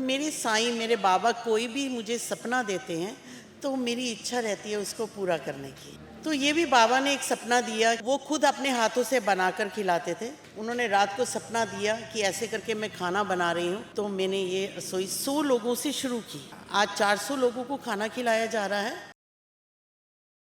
मेरे साईं मेरे बाबा कोई भी मुझे सपना देते हैं तो मेरी इच्छा रहती है उसको पूरा करने की। तो ये भी बाबा ने एक सपना दिया, वो खुद अपने हाथों से बनाकर खिलाते थे। उन्होंने रात को सपना दिया कि ऐसे करके मैं खाना बना रही हूँ, तो मैंने ये रसोई 100 लोगों से शुरू की। आज 400 लोगों को खाना खिलाया जा रहा है।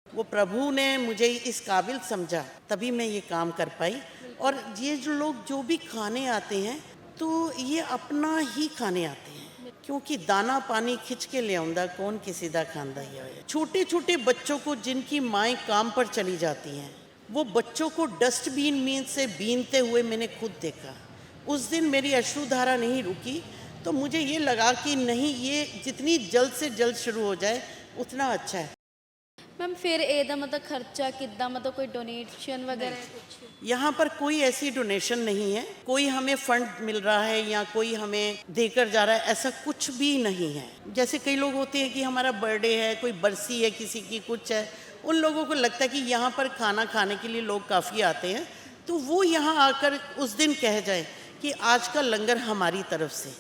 वो प्रभु ने मुझे इस काबिल समझा, तभी मैं ये काम कर पाई। और ये जो लोग जो भी खाने आते हैं तो ये अपना ही खाने आते हैं, क्योंकि दाना पानी खिंच के ले आउंदा कौन किसी दा खांदा ही है। छोटे छोटे बच्चों को जिनकी माएँ काम पर चली जाती हैं, वो बच्चों को डस्टबिन में से बीनते हुए मैंने खुद देखा। उस दिन मेरी अश्रुधारा नहीं रुकी, तो मुझे ये लगा कि नहीं, ये जितनी जल्द से जल्द शुरू हो जाए उतना अच्छा है। मैम फिर ਇਹਦਾ मतलब खर्चा कितना, मतलब कोई डोनेशन वगैरह कुछ? यहाँ पर कोई ऐसी डोनेशन नहीं है, कोई हमें फंड मिल रहा है या कोई हमें देकर जा रहा है, ऐसा कुछ भी नहीं है। जैसे कई लोग होते हैं कि हमारा बर्थडे है, कोई बरसी है, किसी की कुछ है, उन लोगों को लगता है कि यहाँ पर खाना खाने के लिए लोग काफ़ी आते हैं, तो वो यहाँ आकर उस दिन कह जाए कि आज का लंगर हमारी तरफ से।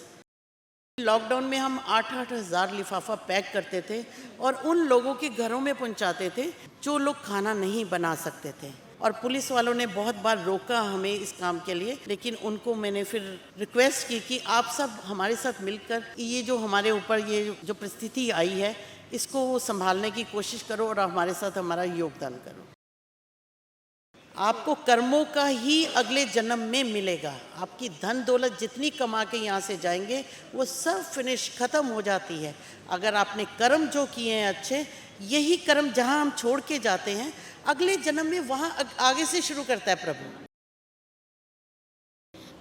लॉकडाउन में हम 8-8 हज़ार लिफाफा पैक करते थे और उन लोगों के घरों में पहुंचाते थे जो लोग खाना नहीं बना सकते थे। और पुलिस वालों ने बहुत बार रोका हमें इस काम के लिए, लेकिन उनको मैंने फिर रिक्वेस्ट की कि आप सब हमारे साथ मिलकर ये जो हमारे ऊपर ये जो परिस्थिति आई है, इसको संभालने की कोशिश करो और हमारे साथ हमारा योगदान करो। आपको कर्मों का ही अगले जन्म में मिलेगा। आपकी धन दौलत जितनी कमा के यहाँ से जाएंगे वो सब फिनिश ख़त्म हो जाती है। अगर आपने कर्म जो किए हैं अच्छे, यही कर्म जहाँ हम छोड़ के जाते हैं अगले जन्म में वहाँ आगे से शुरू करता है प्रभु।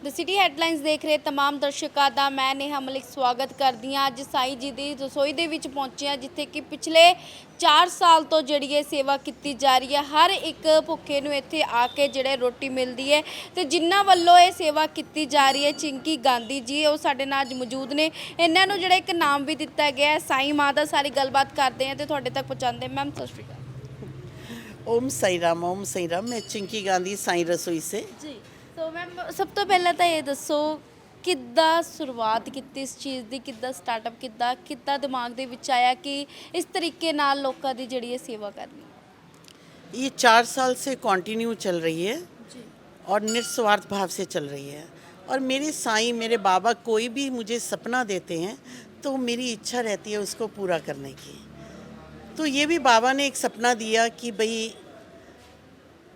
द सिटी ਹੈਡਲਾਈਨਸ देख रहे तमाम ਦਰਸ਼ਕਾਂ ਦਾ ਮੈਂ ਨੇਹਾ ਮਲਿਕ ਸਵਾਗਤ ਕਰਦੀ ਹਾਂ। ਅੱਜ ਸਾਈਂ ਜੀ ਦੀ ਰਸੋਈ ਦੇ ਵਿੱਚ ਪਹੁੰਚੇ ਹਾਂ, ਜਿੱਥੇ ਕਿ ਪਿਛਲੇ 4 ਸਾਲ ਤੋਂ ਜਿਹੜੀ ਇਹ ਸੇਵਾ ਕੀਤੀ ਜਾ ਰਹੀ ਹੈ। ਹਰ ਇੱਕ ਭੁੱਖੇ ਨੂੰ ਇੱਥੇ ਆ ਕੇ ਜਿਹੜੇ ਰੋਟੀ ਮਿਲਦੀ ਹੈ, ਤੇ ਜਿਨ੍ਹਾਂ ਵੱਲੋਂ ਇਹ ਸੇਵਾ ਕੀਤੀ ਜਾ ਰਹੀ ਹੈ, ਚਿੰਕੀ ਗਾਂਧੀ ਜੀ, ਉਹ ਸਾਡੇ ਨਾਲ ਅੱਜ ਮੌਜੂਦ ਨੇ। ਇਹਨਾਂ ਨੂੰ ਜਿਹੜਾ ਇੱਕ ਨਾਮ ਵੀ ਦਿੱਤਾ ਗਿਆ ਹੈ ਸਾਈਂ ਮਾਂ ਦਾ। ਸਾਰੀ ਗੱਲਬਾਤ ਕਰਦੇ हैं तो ਤੁਹਾਡੇ ਤੱਕ ਪਹੁੰਚਾਉਂਦੇ। मैम सत श्री अकाल। ओम साई राम, ओम साई राम। मैं चिंकी गांधी साई रसोई से। जी, तो मैम सब तो पहले तो ये दसो किद्दां शुरुआत की इस चीज़ की, किद्दां स्टार्टअप किद्दां दिमाग दे विच आया कि इस तरीके नाल लोकां दी जिहड़ी सेवा करनी? ये 4 साल से कंटिन्यू चल रही है जी और निस्वार्थ भाव से चल रही है। और मेरे साईं मेरे बाबा कोई भी मुझे सपना देते हैं तो मेरी इच्छा रहती है उसको पूरा करने की। तो ये भी बाबा ने एक सपना दिया कि भाई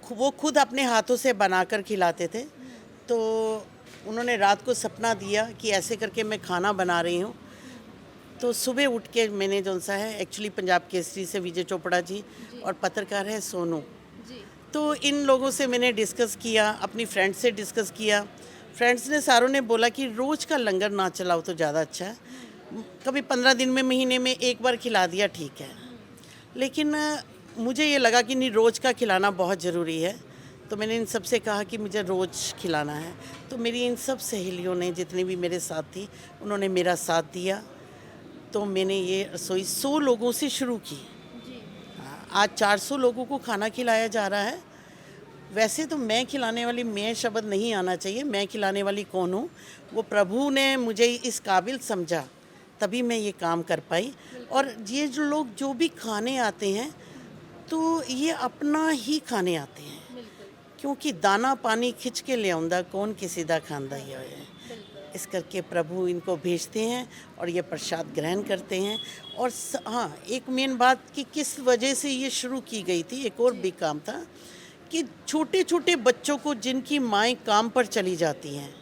वो खुद अपने हाथों से बनाकर खिलाते थे। तो उन्होंने रात को सपना दिया कि ऐसे करके मैं खाना बना रही हूँ। तो सुबह उठ के मैंने जो सा है, एक्चुअली पंजाब केसरी से विजय चोपड़ा जी और पत्रकार है सोनू, जी तो इन लोगों से मैंने डिस्कस किया, अपनी फ्रेंड्स से डिस्कस किया। फ्रेंड्स ने सारों ने बोला कि रोज़ का लंगर ना चलाओ तो ज़्यादा अच्छा है, कभी 15 दिन में महीने में एक बार खिला दिया ठीक है। लेकिन मुझे ये लगा कि नहीं, रोज़ का खिलाना बहुत ज़रूरी है। तो मैंने इन सब से कहा कि मुझे रोज़ खिलाना है। तो मेरी इन सब सहेलियों ने, जितनी भी मेरे साथ थी, उन्होंने मेरा साथ दिया। तो मैंने ये रसोई 100 लोगों से शुरू की। जी आज 400 लोगों को खाना खिलाया जा रहा है। वैसे तो मैं खिलाने वाली, मैं शब्द नहीं आना चाहिए, मैं खिलाने वाली कौन हूँ। वो प्रभु ने मुझे इस काबिल समझा, तभी मैं ये काम कर पाई। और ये जो लोग जो भी खाने आते हैं तो ये अपना ही खाने आते हैं, बिल्कुल क्योंकि दाना पानी खिंच के ले आउंदा कौन किसी दा खांदा ही है। बिल्कुल। इस करके प्रभु इनको भेजते हैं और ये प्रसाद ग्रहण करते हैं। और हाँ, एक मेन बात कि किस वजह से ये शुरू की गई थी, एक और भी काम था कि छोटे छोटे बच्चों को जिनकी माएँ काम पर चली जाती हैं,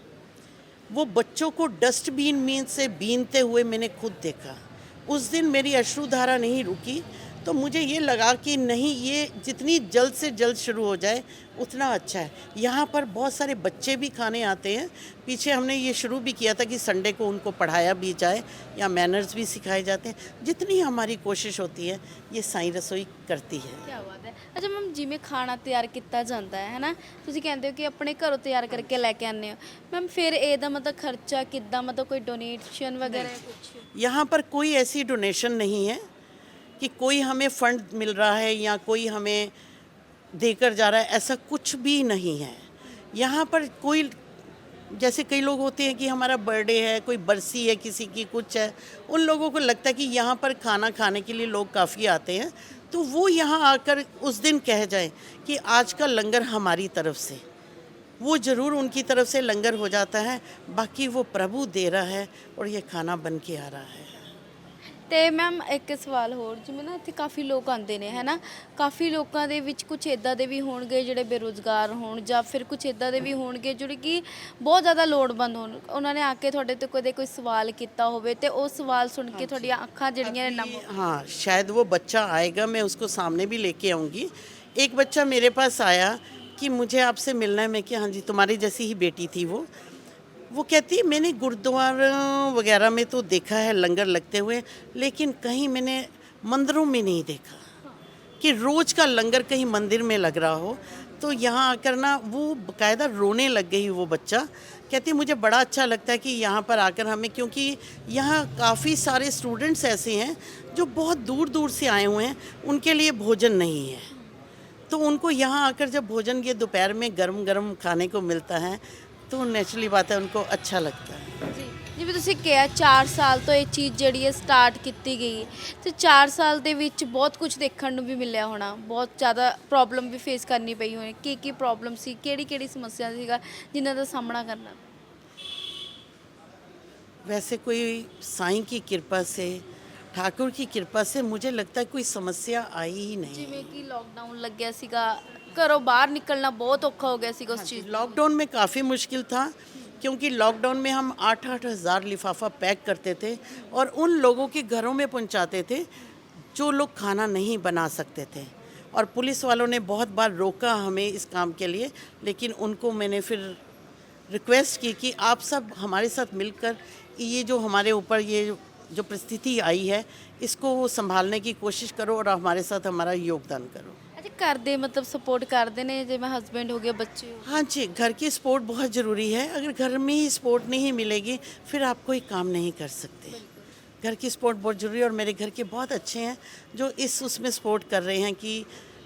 वो बच्चों को डस्टबिन में से बीनते हुए मैंने खुद देखा। उस दिन मेरी अश्रुधारा नहीं रुकी, तो मुझे ये लगा कि नहीं, ये जितनी जल्द से जल्द शुरू हो जाए उतना अच्छा है। यहाँ पर बहुत सारे बच्चे भी खाने आते हैं। पीछे हमने ये शुरू भी किया था कि संडे को उनको पढ़ाया भी जाए या मैनर्स भी सिखाए जाते हैं। जितनी हमारी कोशिश होती है ये साईं रसोई करती है। क्या बात है। अच्छा मैम, जिमें खाना तैयार किया जाता है ना, ਤੁਸੀਂ ਕਹਿੰਦੇ ਹੋ कि अपने घरों तैयार करके लैके आने हो, मैम फिर ਇਹਦਾ मतलब खर्चा किद्दां, मतलब कोई डोनेशन वगैरह कुछ? यहाँ पर कोई ऐसी डोनेशन नहीं है कि कोई हमें फंड मिल रहा है या कोई हमें देकर जा रहा है, ऐसा कुछ भी नहीं है। यहाँ पर कोई जैसे कई लोग होते हैं कि हमारा बर्थडे है, कोई बरसी है किसी की, कुछ है, उन लोगों को लगता है कि यहाँ पर खाना खाने के लिए लोग काफ़ी आते हैं, तो वो यहाँ आकर उस दिन कह जाएं कि आज का लंगर हमारी तरफ से, वो ज़रूर उनकी तरफ से लंगर हो जाता है, बाकी वो प्रभु दे रहा है और ये खाना बन के आ रहा है। ਤੇ ਮੈਮ ਇੱਕ ਸਵਾਲ ਹੋਰ, ਜਿਵੇਂ ਨਾ ਇੱਥੇ ਕਾਫੀ ਲੋਕ ਆਉਂਦੇ ਨੇ ਹੈ ਨਾ, ਕਾਫੀ ਲੋਕਾਂ ਦੇ ਵਿੱਚ ਕੁਝ ਇੱਦਾਂ ਦੇ ਵੀ ਹੋਣਗੇ ਜਿਹੜੇ ਬੇਰੁਜ਼ਗਾਰ ਹੋਣ, ਜਾਂ ਫਿਰ ਕੁਝ ਇੱਦਾਂ ਦੇ ਵੀ ਹੋਣਗੇ ਜਿਹੜੇ ਕਿ ਬਹੁਤ ਜ਼ਿਆਦਾ ਲੋੜਵੰਦ ਹੋਣ, ਉਹਨਾਂ ਨੇ ਆ ਕੇ ਤੁਹਾਡੇ ਤੋਂ ਕਦੇ ਕੋਈ ਸਵਾਲ ਕੀਤਾ ਹੋਵੇ ਤੇ ਉਹ ਸਵਾਲ सुन के ਤੁਹਾਡੀਆਂ ਅੱਖਾਂ ਜਿਹੜੀਆਂ ਨੇ नम हाँ, शायद वो बच्चा आएगा, मैं उसको सामने भी लेके आऊँगी। एक बच्चा मेरे पास आया कि मुझे आपसे मिलना है। मैं कि हाँ जी, तुम्हारी जैसी ही बेटी थी वो कहती है मैंने गुरुद्वारा वगैरह में तो देखा है लंगर लगते हुए, लेकिन कहीं मैंने मंदिरों में नहीं देखा कि रोज़ का लंगर कहीं मंदिर में लग रहा हो। तो यहाँ आकर ना वो बाकायदा रोने लग गई वो बच्चा। कहती मुझे बड़ा अच्छा लगता है कि यहाँ पर आकर हमें, क्योंकि यहाँ काफ़ी सारे स्टूडेंट्स ऐसे हैं जो बहुत दूर दूर से आए हुए हैं, उनके लिए भोजन नहीं है, तो उनको यहाँ आकर जब भोजन ये दोपहर में गरम गरम खाने को मिलता है तो नेचुरली बात है उनको अच्छा लगता है। ਜੀ ਜਿਵੇਂ ਤੁਸੀਂ ਕਿਹਾ 4 ਸਾਲ ਤੋਂ ਇਹ ਚੀਜ਼ ਜਿਹੜੀ ਹੈ ਸਟਾਰਟ ਕੀਤੀ ਗਈ, ਤੇ 4 ਸਾਲ ਦੇ ਵਿੱਚ ਬਹੁਤ ਕੁਝ ਦੇਖਣ ਨੂੰ ਵੀ ਮਿਲਿਆ ਹੋਣਾ, ਬਹੁਤ ਜ਼ਿਆਦਾ ਪ੍ਰੋਬਲਮ ਵੀ ਫੇਸ ਕਰਨੀ ਪਈ ਹੋਣੀ। ਕੀ ਪ੍ਰੋਬਲਮ ਸੀ, ਕਿਹੜੀ ਸਮੱਸਿਆ ਸੀਗਾ ਜਿਨ੍ਹਾਂ ਦਾ ਸਾਹਮਣਾ ਕਰਨਾ? वैसे कोई साईं की कृपा से, ठाकुर की कृपा से मुझे लगता है कोई समस्या आई ही नहीं। ਜਿਵੇਂ ਕਿ ਲੋਕਡਾਊਨ ਲੱਗਿਆ ਸੀਗਾ, ਘਰੋਂ ਬਾਹਰ ਨਿਕਲਣਾ ਬਹੁਤ ਔਖਾ ਹੋ ਗਿਆ ਸੀਗਾ ਉਸ ਚੀਜ਼। लॉकडाउन में काफ़ी मुश्किल था, क्योंकि लॉकडाउन में हम 8-8 हज़ार लिफाफा पैक करते थे और उन लोगों के घरों में पहुंचाते थे जो लोग खाना नहीं बना सकते थे। और पुलिस वालों ने बहुत बार रोका हमें इस काम के लिए, लेकिन उनको मैंने फिर रिक्वेस्ट की कि आप सब हमारे साथ मिलकर ये जो हमारे ऊपर ये जो परिस्थिति आई है इसको संभालने की कोशिश करो और हमारे साथ हमारा योगदान करो। अच्छा, घर दे मतलब सपोर्ट करते ने, जिवें हस्बैंड हो गए, बच्चे हो? हाँ जी, घर की सपोर्ट बहुत ज़रूरी है। अगर घर में ही सपोर्ट नहीं मिलेगी फिर आप कोई काम नहीं कर सकते। घर की सपोर्ट बहुत ज़रूरी है और मेरे घर के बहुत अच्छे हैं जो उसमें सपोर्ट कर रहे हैं कि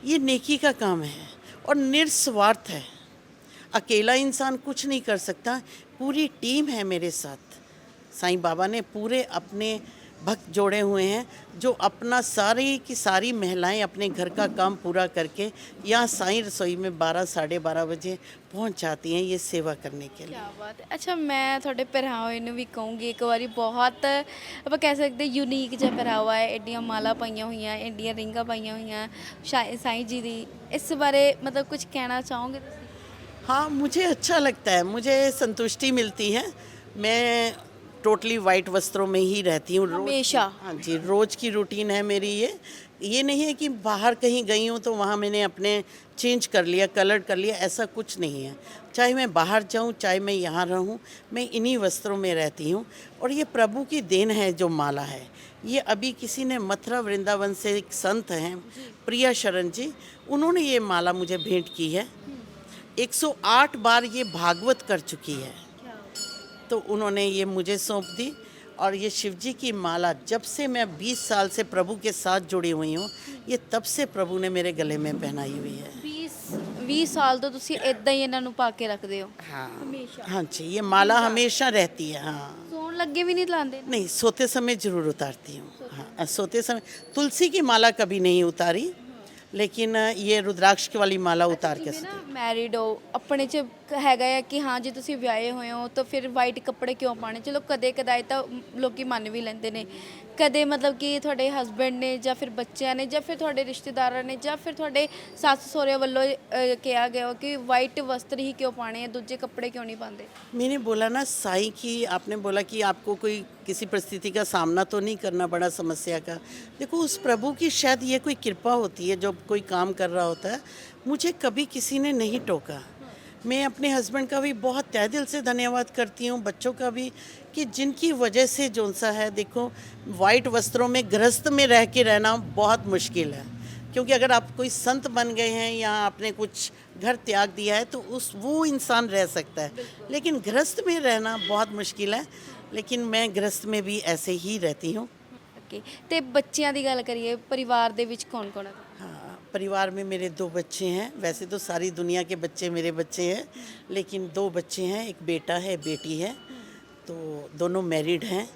ये नेकी का काम है और निस्वार्थ है। अकेला इंसान कुछ नहीं कर सकता, पूरी टीम है मेरे साथ। साईं बाबा ने पूरे अपने भक्त जोड़े हुए हैं जो अपना सारी की सारी महिलाएं अपने घर का काम पूरा करके यहाँ साईं रसोई में 12 साढ़े 12 बजे पहुँच जाती हैं ये सेवा करने के लिए। क्या बात है। अच्छा, मैं ਤੁਹਾਡੇ ਪਹਿਰਾਵੇ ਨੂੰ ਵੀ ਕਹੂੰਗੀ ਇੱਕ ਵਾਰੀ, ਬਹੁਤ ਆਪਾਂ ਕਹਿ ਸਕਦੇ ਯੂਨੀਕ ਜਿਹਾ ਪਹਿਰਾਵਾ ਹੈ, ਐਡੀਆਂ ਮਾਲਾ ਪਾਈਆਂ ਹੋਈਆਂ, ਐਡੀਆਂ ਰਿੰਗਾਂ ਪਾਈਆਂ ਹੋਈਆਂ ਸਾਈਂ ਜੀ ਦੀ, ਇਸ ਬਾਰੇ मतलब कुछ कहना चाहोगे ਤੁਸੀਂ? हाँ, मुझे अच्छा लगता है, मुझे संतुष्टि मिलती है। मैं टोटली वाइट वस्त्रों में ही रहती हूँ हमेशा? हाँ जी, रोज़ की रूटीन है मेरी ये नहीं है कि बाहर कहीं गई हूँ तो वहाँ मैंने अपने चेंज कर लिया, कलर कर लिया, ऐसा कुछ नहीं है। चाहे मैं बाहर जाऊँ चाहे मैं यहाँ रहूँ, मैं इन्हीं वस्त्रों में रहती हूँ। और ये प्रभु की देन है जो माला है। ये अभी किसी ने मथुरा वृंदावन से एक संत हैं प्रिया शरण जी, उन्होंने ये माला मुझे भेंट की है। 108 बार ये भागवत कर चुकी है, तो उन्होंने ये मुझे सौंप दी। और ये शिवजी की माला जब से मैं 20 साल से प्रभु के साथ जुड़ी हुई हूँ, ये तब से प्रभु ने मेरे गले में पहनाई हुई है। 20 ਸਾਲ ਤੋਂ ਤੁਸੀਂ ਇਦਾਂ ਹੀ ਇਹਨਾਂ ਨੂੰ ਪਾ ਕੇ ਰੱਖਦੇ ਹੋ? हाँ हमेशा? हाँ जी, ये माला हमेशा रहती है। हाँ, ਸੌਣ ਲੱਗੇ ਵੀ ਨਹੀਂ ਲਾਉਂਦੇ? नहीं, सोते समय ज़रूर उतारती हूँ। हाँ, सोते समय तुलसी की माला कभी नहीं उतारी, लेकिन ये रुद्राक्ष की वाली माला उतार के ਜਿਵੇਂ ਨਾ सोती। ਮੈਰਿਡ ਹੋ, ਆਪਣੇ 'ਚ ਹੈਗਾ ਆ ਕਿ ਹਾਂ ਜੇ ਤੁਸੀਂ ਵਿਆਹੇ ਹੋਏ ਹੋ ਤਾਂ ਫਿਰ ਵਾਈਟ ਕੱਪੜੇ ਕਿਉਂ ਪਾਣੇ? ਚਲੋ ਕਦੇ ਕਦਾਏ ਤਾਂ ਲੋਕੀ ਮੰਨ ਵੀ ਲੈਂਦੇ ਨੇ, ਕਦੇ मतलब ਕਿ ਤੁਹਾਡੇ ਹਸਬੈਂਡ ਨੇ ਜਾਂ ਫਿਰ ਬੱਚਿਆਂ ਨੇ ਜਾਂ ਫਿਰ ਤੁਹਾਡੇ ਰਿਸ਼ਤੇਦਾਰਾਂ ਨੇ ਜਾਂ ਫਿਰ ਤੁਹਾਡੇ ਸੱਸ ਸਹੁਰੇ ਵੱਲੋਂ ਕਿਹਾ ਗਿਆ ਕਿ ਵਾਈਟ वस्त्र ही क्यों पाने हैं, दूजे कपड़े क्यों नहीं पाते? मैंने बोला ना साईं की, आपने बोला कि आपको कोई किसी परिस्थिति का सामना तो नहीं करना पड़ा, समस्या का। देखो, उस प्रभु की शायद ये कोई कृपा होती है, जब कोई काम कर रहा होता है। मुझे कभी किसी ने नहीं टोका। मैं अपने हस्बैंड का भी बहुत तहे दिल से धन्यवाद करती हूँ, बच्चों का भी, कि जिनकी वजह से जो सा है, देखो वाइट वस्त्रों में गृहस्थ में रह के रहना बहुत मुश्किल है। क्योंकि अगर आप कोई संत बन गए हैं या आपने कुछ घर त्याग दिया है तो वो इंसान रह सकता है, लेकिन गृहस्थ में रहना बहुत मुश्किल है। लेकिन मैं गृहस्थ में भी ऐसे ही रहती हूँ। ਓਕੇ, ਤੇ ਬੱਚਿਆਂ ਦੀ ਗੱਲ ਕਰੀਏ, ਪਰਿਵਾਰ ਦੇ ਵਿੱਚ ਕੌਣ ਕੌਣ ਹੈ? हाँ, परिवार में मेरे 2 बच्चे हैं। वैसे तो सारी दुनिया के बच्चे मेरे बच्चे हैं, लेकिन 2 बच्चे हैं, एक बेटा है, बेटी है। तो दोनों मैरिड हैं।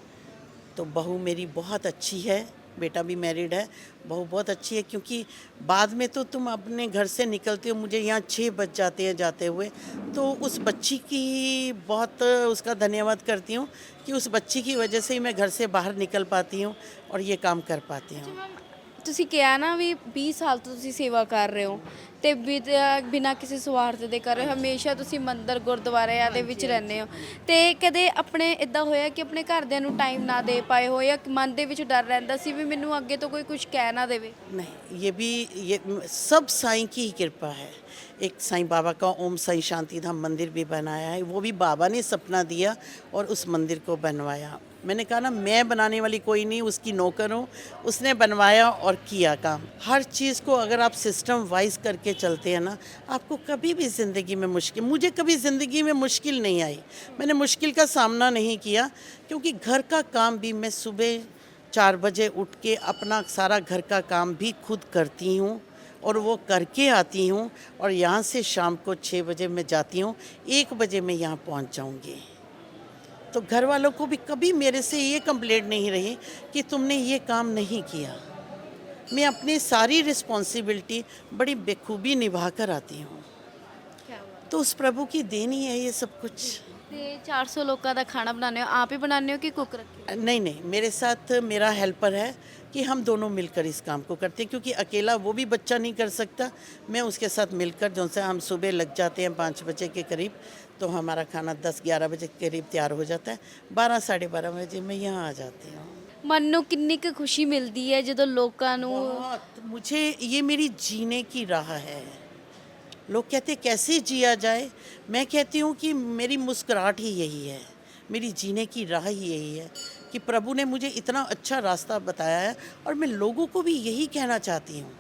तो बहू मेरी बहुत अच्छी है, बेटा भी मैरिड है। बहू बहुत अच्छी है, क्योंकि बाद में तो तुम अपने घर से निकलते हो, मुझे यहाँ 6 बज जाते हैं जाते हुए। तो उस बच्ची की बहुत उसका धन्यवाद करती हूँ कि उस बच्ची की वजह से ही मैं घर से बाहर निकल पाती हूँ और ये काम कर पाती हूँ। ਤੁਸੀਂ ਕਿਹਾ ਨਾ ਵੀ 20 ਸਾਲ ਤੋਂ ਤੁਸੀਂ ਸੇਵਾ ਕਰ ਰਹੇ ਹੋ ਤੇ ਬਿਨਾਂ ਕਿਸੇ ਸਵਾਰਥ ਦੇ ਕਰ ਰਹੇ ਹੋ, ਹਮੇਸ਼ਾ ਤੁਸੀਂ ਮੰਦਿਰ ਗੁਰਦੁਆਰਿਆਂ ਦੇ ਵਿੱਚ ਰਹਿੰਦੇ ਹੋ ਤੇ ਕਦੇ ਆਪਣੇ ਇਦਾਂ ਹੋਇਆ ਕਿ ਆਪਣੇ ਘਰਦਿਆਂ ਨੂੰ ਟਾਈਮ ਨਾ ਦੇ ਪਾਏ ਹੋ ਜਾਂ ਮਨ ਦੇ ਵਿੱਚ ਡਰ ਰਹਿੰਦਾ ਸੀ ਵੀ ਮੈਨੂੰ ਅੱਗੇ ਤੋਂ ਕੋਈ ਕੁਝ ਕਹਿ ਨਾ ਦੇਵੇ? नहीं, ये सब साईं की ही कृपा है। एक साईं बाबा का ओम साईं शांति धाम मंदिर भी बनाया है, वो भी बाबा ने सपना दिया और उस मंदिर को बनवाया। मैंने कहा ना, मैं बनाने वाली कोई नहीं, उसकी नौकर हूँ। उसने बनवाया और किया काम। हर चीज़ को अगर आप सिस्टम वाइज करके चलते हैं ना, आपको कभी भी ज़िंदगी में मुझे कभी ज़िंदगी में मुश्किल नहीं आई। मैंने मुश्किल का सामना नहीं किया, क्योंकि घर का काम भी मैं सुबह 4 बजे उठ के अपना सारा घर का काम भी खुद करती हूँ और वो करके आती हूँ। और यहाँ से शाम को 6 बजे मैं जाती हूँ, 1 बजे मैं यहाँ पहुँच जाऊँगी। तो घर वालों को भी कभी मेरे से ये कंप्लेंट नहीं रही कि तुमने ये काम नहीं किया। मैं अपनी सारी रिस्पॉन्सिबिलिटी बड़ी बेखूबी निभा कर आती हूँ। तो उस प्रभु की देन ही है ये सब कुछ। ਤੇ 400 ਲੋਕਾਂ ਦਾ ਖਾਣਾ ਬਣਾਉਂਦੇ ਹੋ, ਆਪ ਹੀ ਬਣਾਉਂਦੇ ਹੋ कि कुक रखे? नहीं, मेरे साथ मेरा हेल्पर है कि हम दोनों मिलकर इस काम को करते हैं, क्योंकि अकेला वो भी बच्चा नहीं कर सकता। मैं उसके साथ मिलकर, जो से हम सुबह लग जाते हैं 5 बजे के करीब, तो हमारा खाना 10-11 बजे के करीब तैयार हो जाता है। 12 साढ़े 12 बजे मैं यहाँ आ जाती हूँ। ਮਨ ਨੂੰ ਕਿੰਨੀ ਕੁ ਖੁਸ਼ੀ ਮਿਲਦੀ ਹੈ ਜਦੋਂ ਲੋਕਾਂ ਨੂੰ? बहुत, मुझे ये मेरी जीने की राह है। लोग कहते कैसे जिया जाए, मैं कहती हूँ कि मेरी मुस्कुराहट ही यही है, मेरी जीने की राह ही यही है कि प्रभु ने मुझे इतना अच्छा रास्ता बताया है। और मैं लोगों को भी यही कहना चाहती हूँ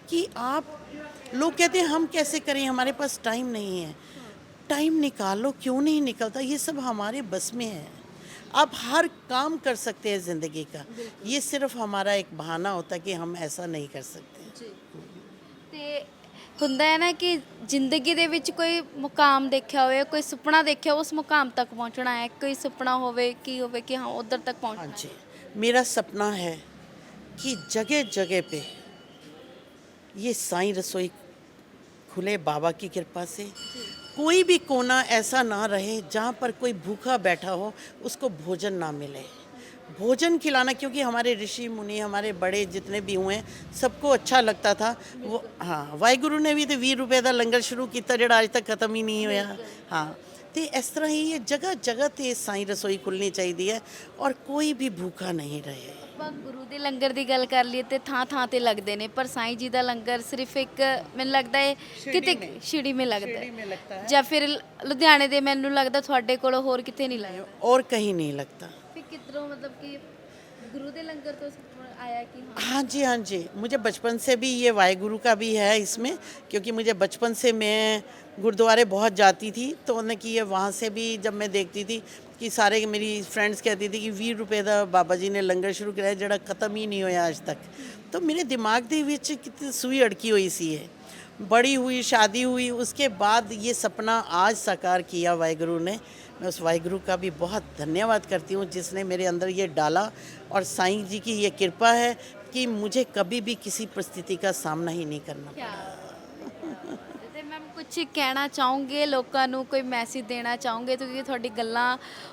कि आप, लोग कहते हैं हम कैसे करें, हमारे पास टाइम नहीं है। टाइम निकालो, क्यों नहीं निकलता? ये सब हमारे बस में है। आप हर काम कर सकते हैं ज़िंदगी का, ये सिर्फ हमारा एक बहाना होता है कि हम ऐसा नहीं कर सकते। ਤੇ ਹੁੰਦਾ ਹੈ ਨਾ ਕਿ ਜ਼ਿੰਦਗੀ ਦੇ ਵਿੱਚ ਕੋਈ ਮੁਕਾਮ ਦੇਖਿਆ ਹੋਵੇ, ਕੋਈ ਸੁਪਨਾ ਦੇਖਿਆ, ਉਸ ਮੁਕਾਮ ਤੱਕ ਪਹੁੰਚਣਾ ਹੈ, ਕੋਈ ਸੁਪਨਾ ਹੋਵੇ ਕਿ ਹਾਂ ਉਧਰ ਤੱਕ ਪਹੁੰਚਣਾ हाँ है। जी, मेरा सपना है कि जगह जगह पे ये साईं रसोई खुले बाबा की कृपा से। कोई भी कोना ऐसा ना रहे जहाँ पर कोई भूखा बैठा हो, उसको भोजन ना मिले। भोजन खिलाना, क्योंकि हमारे ऋषि मुनि, हमारे बड़े जितने भी हुए, सबको अच्छा लगता था वो। हाँ, वाहिगुरु ने भी तो 20 रुपए का लंगर शुरू किया ਜਿਹੜਾ ਅੱਜ तक खत्म ही नहीं होया। हाँ, तो इस तरह ही ये जगह जगह ते साईं रसोई खुलनी चाहिए है और कोई भी भूखा नहीं रहे। ਆਪਾਂ ਗੁਰੂ ਦੇ ਲੰਗਰ ਦੀ ਗੱਲ ਕਰ ਲਈਏ ਤੇ ਥਾਂ ਥਾਂ ਤੇ ਲੱਗਦੇ ਨੇ, ਪਰ ਸਾਈਂ ਜੀ ਦਾ ਲੰਗਰ ਸਿਰਫ ਇੱਕ ਮੈਨੂੰ ਲੱਗਦਾ ਹੈ ਕਿਤੇ ਸ਼ਿਰਡੀ ਮੇ ਲੱਗਦਾ ਹੈ ਜਾਂ ਫਿਰ ਲੁਧਿਆਣੇ ਦੇ, ਮੈਨੂੰ ਲੱਗਦਾ ਤੁਹਾਡੇ ਕੋਲ ਹੋਰ ਕਿਤੇ ਨਹੀਂ ਲੱਗਦਾ। और कहीं नहीं लगता। ਫਿਰ ਕਿਧਰੋਂ ਮਤਲਬ ਕਿ गुरु दे लंगर तो आया कि हाँ जी, हाँ जी, मुझे बचपन से भी ये वाहिगुरु का भी है इसमें, क्योंकि मुझे बचपन से मैं गुरुद्वारे बहुत जाती थी। तो उन्होंने की है, वहाँ से भी जब मैं देखती थी कि सारे मेरी फ्रेंड्स कहती थी कि 20 रुपए का बाबा जी ने लंगर शुरू किया जड़ा ख़त्म ही नहीं होया आज तक। तो मेरे दिमाग दे विच कितनी सूई अड़की हुई सी है। बड़ी हुई, शादी हुई, उसके बाद ये सपना आज साकार किया वाहिगुरु ने। मैं उस वाहिगुरु का भी बहुत धन्यवाद करती हूँ जिसने मेरे अंदर ये डाला। और साईं जी की ये कृपा है कि मुझे कभी भी किसी परिस्थिति का सामना ही नहीं करना पड़ा। ਤੇ ਮੈਮ ਕੁਝ ਕਹਿਣਾ ਚਾਹੋਗੇ ਲੋਕਾਂ ਨੂੰ, ਕੋਈ ਮੈਸੇਜ ਦੇਣਾ ਚਾਹੋਗੇ? ਕਿਉਂਕਿ ਤੁਹਾਡੀ ਗੱਲਾਂ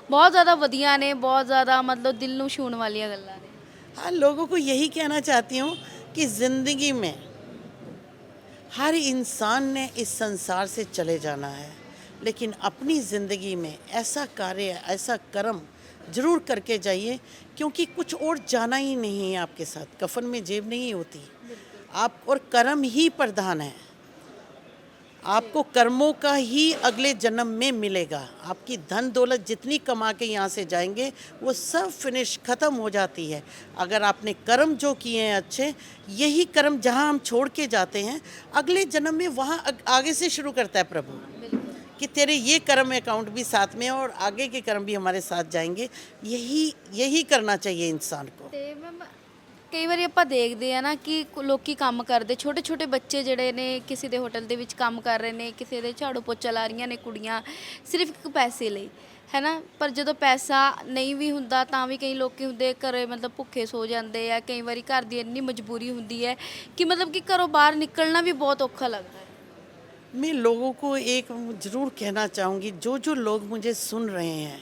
ਬਹੁਤ ਜ਼ਿਆਦਾ ਵਧੀਆ ਨੇ, ਬਹੁਤ ਜ਼ਿਆਦਾ ਮਤਲਬ ਦਿਲ ਨੂੰ ਛੂਹਣ ਵਾਲੀਆਂ ਗੱਲਾਂ ਨੇ। हाँ, लोगों को यही कहना चाहती हूँ कि ज़िंदगी में हर इंसान ने इस संसार से चले जाना है, लेकिन अपनी ज़िंदगी में ऐसा कार्य, ऐसा कर्म ज़रूर करके जाइए, क्योंकि कुछ और जाना ही नहीं है आपके साथ। कफन में जेब नहीं होती आप, और कर्म ही प्रधान है। आपको कर्मों का ही अगले जन्म में मिलेगा। आपकी धन दौलत जितनी कमा के यहाँ से जाएंगे वो सब फिनिश ख़त्म हो जाती है। अगर आपने कर्म जो किए हैं अच्छे, यही कर्म जहाँ हम छोड़ के जाते हैं, अगले जन्म में वहाँ आगे से शुरू करता है प्रभु कि तेरे ये कर्म अकाउंट भी साथ में और आगे के कर्म भी हमारे साथ जाएंगे। यही करना चाहिए इंसान को। ਤੇ ਮੈਮ ਕਈ ਵਾਰੀ ਆਪਾਂ ਦੇਖਦੇ ਆ ਨਾ ਕਿ ਲੋਕੀ ਕੰਮ ਕਰਦੇ, ਛੋਟੇ ਛੋਟੇ ਬੱਚੇ ਜਿਹੜੇ ਨੇ ਕਿਸੇ ਦੇ ਹੋਟਲ ਦੇ ਵਿੱਚ ਕੰਮ ਕਰ ਰਹੇ ਨੇ, ਕਿਸੇ ਦੇ ਝਾੜੂ ਪੋਚਾ ਲਾ ਰਹੀਆਂ ਨੇ ਕੁੜੀਆਂ, ਸਿਰਫ ਇੱਕ ਪੈਸੇ ਲਈ, ਹੈ ਨਾ। ਪਰ ਜਦੋਂ ਪੈਸਾ ਨਹੀਂ ਵੀ ਹੁੰਦਾ ਤਾਂ ਵੀ ਕਈ ਲੋਕੀ ਹੁੰਦੇ ਘਰੇ ਮਤਲਬ ਭੁੱਖੇ ਸੋ ਜਾਂਦੇ ਆ। ਕਈ ਵਾਰੀ ਘਰ ਦੀ ਇੰਨੀ ਮਜਬੂਰੀ ਹੁੰਦੀ ਹੈ ਕਿ ਮਤਲਬ ਕਿ ਘਰੋਂ ਬਾਹਰ ਨਿਕਲਣਾ ਵੀ ਬਹੁਤ ਔਖਾ लगता है। मैं लोगों को एक ज़रूर कहना चाहूँगी, जो जो लोग मुझे सुन रहे हैं,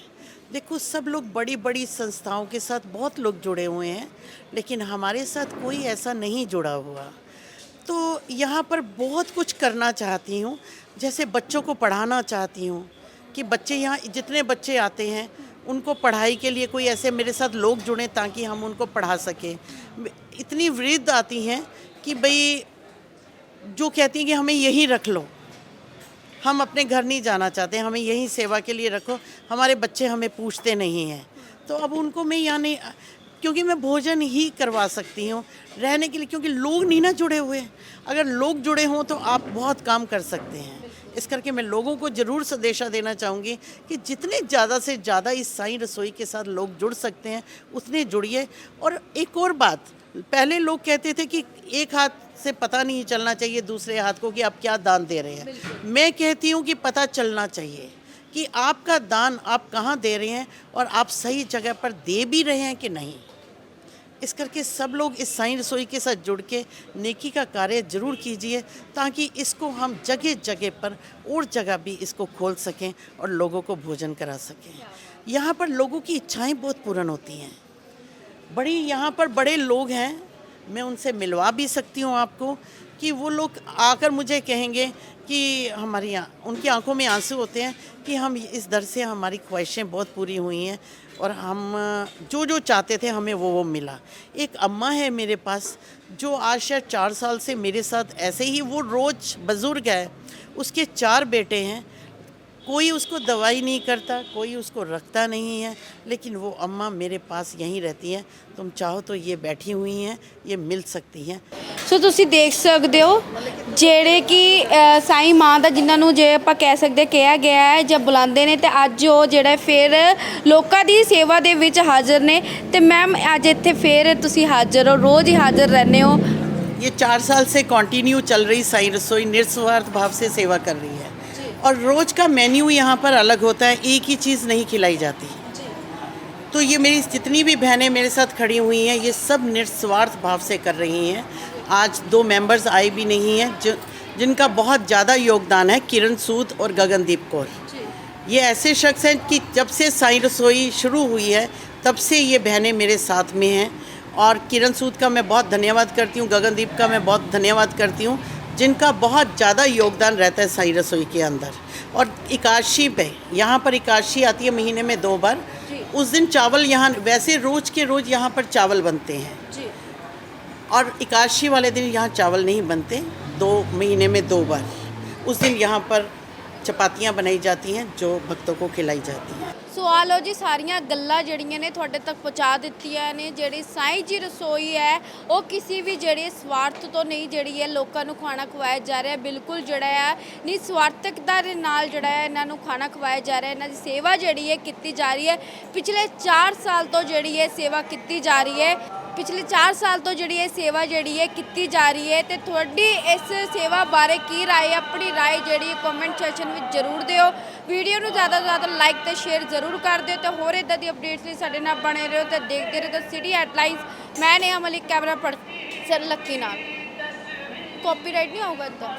देखो सब लोग बड़ी बड़ी संस्थाओं के साथ बहुत लोग जुड़े हुए हैं, लेकिन हमारे साथ कोई ऐसा नहीं जुड़ा हुआ। तो यहाँ पर बहुत कुछ करना चाहती हूँ, जैसे बच्चों को पढ़ाना चाहती हूँ कि बच्चे यहाँ जितने बच्चे आते हैं उनको पढ़ाई के लिए कोई ऐसे मेरे साथ लोग जुड़ें ताकि हम उनको पढ़ा सकें। इतनी वृद्ध आती हैं कि भाई जो कहती हैं कि हमें यहीं रख लो, हम अपने घर नहीं जाना चाहते, हमें यहीं सेवा के लिए रखो, हमारे बच्चे हमें पूछते नहीं हैं। तो अब उनको मैं यहाँ नहीं, क्योंकि मैं भोजन ही करवा सकती हूँ रहने के लिए, क्योंकि लोग नहीं ना जुड़े हुए। अगर लोग जुड़े हों तो आप बहुत काम कर सकते हैं। इस करके मैं लोगों को ज़रूर संदेशा देना चाहूँगी कि जितने ज़्यादा से ज़्यादा इस साईं रसोई के साथ लोग जुड़ सकते हैं उतने जुड़िए। और एक और बात, पहले लोग कहते थे कि एक हाथ से पता नहीं चलना चाहिए दूसरे हाथ को कि आप क्या दान दे रहे हैं। मैं कहती हूँ कि पता चलना चाहिए कि आपका दान आप कहाँ दे रहे हैं और आप सही जगह पर दे भी रहे हैं कि नहीं। इस करके सब लोग इस साईं रसोई के साथ जुड़ के नेकी का कार्य ज़रूर कीजिए, ताकि इसको हम जगह जगह पर और जगह भी इसको खोल सकें और लोगों को भोजन करा सकें। यहाँ पर लोगों की इच्छाएं बहुत पूर्ण होती हैं। बड़ी यहाँ पर बड़े लोग हैं, मैं उनसे मिलवा भी सकती हूँ आपको, कि वो लोग आकर मुझे कहेंगे कि हमारी उनकी आंखों में आंसू होते हैं कि हम इस दर से हमारी ख्वाहिशें बहुत पूरी हुई हैं और हम जो जो चाहते थे हमें वो मिला। एक अम्मा है मेरे पास जो आज शायद 4 साल से मेरे साथ ऐसे ही, वो रोज़ बुज़ुर्ग है, उसके 4 बेटे हैं, कोई उसको दवाई नहीं करता, कोई उसको रखता नहीं है, लेकिन वो अम्मा मेरे पास यहीं रहती हैं। तुम चाहो तो ये बैठी हुई हैं, ये मिल सकती हैं। ਸੋ ਤੁਸੀਂ ਦੇਖ ਸਕਦੇ ਹੋ ਜਿਹੜੇ ਕਿ ਸਾਈਂ ਮਾਂ ਦਾ ਜਿਨ੍ਹਾਂ ਨੂੰ ਜੇ ਆਪਾਂ ਕਹਿ ਸਕਦੇ ਕਿਹਾ ਗਿਆ ਹੈ ਜਾਂ ਬੁਲਾਉਂਦੇ ਨੇ, ਤੇ ਅੱਜ ਉਹ ਜਿਹੜਾ ਫਿਰ ਲੋਕਾਂ ਦੀ ਸੇਵਾ ਦੇ ਵਿੱਚ ਹਾਜ਼ਰ ਨੇ। ਤੇ ਮੈਮ ਅੱਜ ਇੱਥੇ ਫਿਰ ਤੁਸੀਂ ਹਾਜ਼ਰ ਹੋ, ਰੋਜ਼ ਹੀ ਹਾਜ਼ਰ रहते हो। ये 4 साल से कंटिन्यू चल रही साईं रसोई निस्वार्थ भाव से सेवा कर रही है और रोज़ का मेन्यू यहाँ पर अलग होता है, एक ही चीज़ नहीं खिलाई जाती। तो ये मेरी जितनी भी बहनें मेरे साथ खड़ी हुई हैं, ये सब निस्वार्थ भाव से कर रही हैं। आज 2 मेंबर्स आए भी नहीं हैं जिनका बहुत ज़्यादा योगदान है, किरण सूद और गगनदीप कौर। ये ऐसे शख्स हैं कि जब से साईं रसोई शुरू हुई है तब से ये बहनें मेरे साथ में हैं। और किरण सूद का मैं बहुत धन्यवाद करती हूँ, गगनदीप का मैं बहुत धन्यवाद करती हूँ, जिनका बहुत ज़्यादा योगदान रहता है साईं रसोई के अंदर। और एकादशी पे यहाँ पर एकादशी आती है महीने में 2 बार, उस दिन चावल यहाँ, वैसे रोज़ के रोज़ यहाँ पर चावल बनते हैं और एकादशी वाले दिन यहाँ चावल नहीं बनते, 2 महीने में 2 बार उस दिन यहाँ पर चपातियाँ बनाई जाती हैं जो भक्तों को खिलाई जाती हैं। ਸੋ ਆ ਲਓ ਜੀ, ਸਾਰੀਆਂ ਗੱਲਾਂ ਜਿਹੜੀਆਂ ਨੇ ਤੁਹਾਡੇ ਤੱਕ ਪਹੁੰਚਾ ਦਿੱਤੀਆਂ ਨੇ। ਜਿਹੜੀ ਸਾਈਂ ਜੀ ਰਸੋਈ ਹੈ ਉਹ ਕਿਸੇ ਵੀ ਜਿਹੜੇ ਸਵਾਰਥ ਤੋਂ ਨਹੀਂ ਜਿਹੜੀ ਹੈ ਲੋਕਾਂ ਨੂੰ ਖਾਣਾ ਖਵਾਇਆ ਜਾ ਰਿਹਾ, ਬਿਲਕੁਲ ਜਿਹੜਾ ਹੈ ਨਿਸਵਾਰਥਕਤਾ ਦੇ ਨਾਲ ਜਿਹੜਾ ਹੈ ਇਹਨਾਂ ਨੂੰ ਖਾਣਾ ਖਵਾਇਆ ਜਾ ਰਿਹਾ। ਇਹਨਾਂ ਦੀ ਸੇਵਾ ਜਿਹੜੀ ਹੈ ਕੀਤੀ ਜਾ ਰਹੀ ਹੈ, ਪਿਛਲੇ 4 ਸਾਲ ਤੋਂ ਜਿਹੜੀ ਹੈ ਸੇਵਾ ਕੀਤੀ ਜਾ ਰਹੀ ਹੈ। ਪਿਛਲੇ 4 ਸਾਲ ਤੋਂ ਜਿਹੜੀ ਇਹ ਸੇਵਾ ਜਿਹੜੀ ਹੈ ਕੀਤੀ ਜਾ ਰਹੀ ਹੈ। ਤੇ ਤੁਹਾਡੀ ਇਸ ਸੇਵਾ ਬਾਰੇ ਕੀ ਰਾਏ, ਆਪਣੀ ਰਾਏ ਜਿਹੜੀ ਹੈ ਕਮੈਂਟ ਸੈਕਸ਼ਨ ਵਿੱਚ ਜ਼ਰੂਰ ਦਿਓ। ਵੀਡੀਓ ਨੂੰ ਜ਼ਿਆਦਾ ਤੋਂ ਜ਼ਿਆਦਾ ਲਾਈਕ ਤੇ ਸ਼ੇਅਰ ਜ਼ਰੂਰ ਕਰ ਦਿਓ ਤੇ ਹੋਰ ਇਦਾਂ ਦੀ ਅਪਡੇਟਸ ਲਈ ਸਾਡੇ ਨਾਲ ਬਣੇ ਰਹੋ ਤੇ ਦੇਖਦੇ ਰਹੋ ਸਿਟੀ ਹੈਡਲਾਈਨਸ। ਮੈਂ Neha Malik, camera person Lucky ਨਾਲ। ਕਾਪੀਰਾਈਟ ਨਹੀਂ ਆਊਗਾ ਇੱਦਾਂ।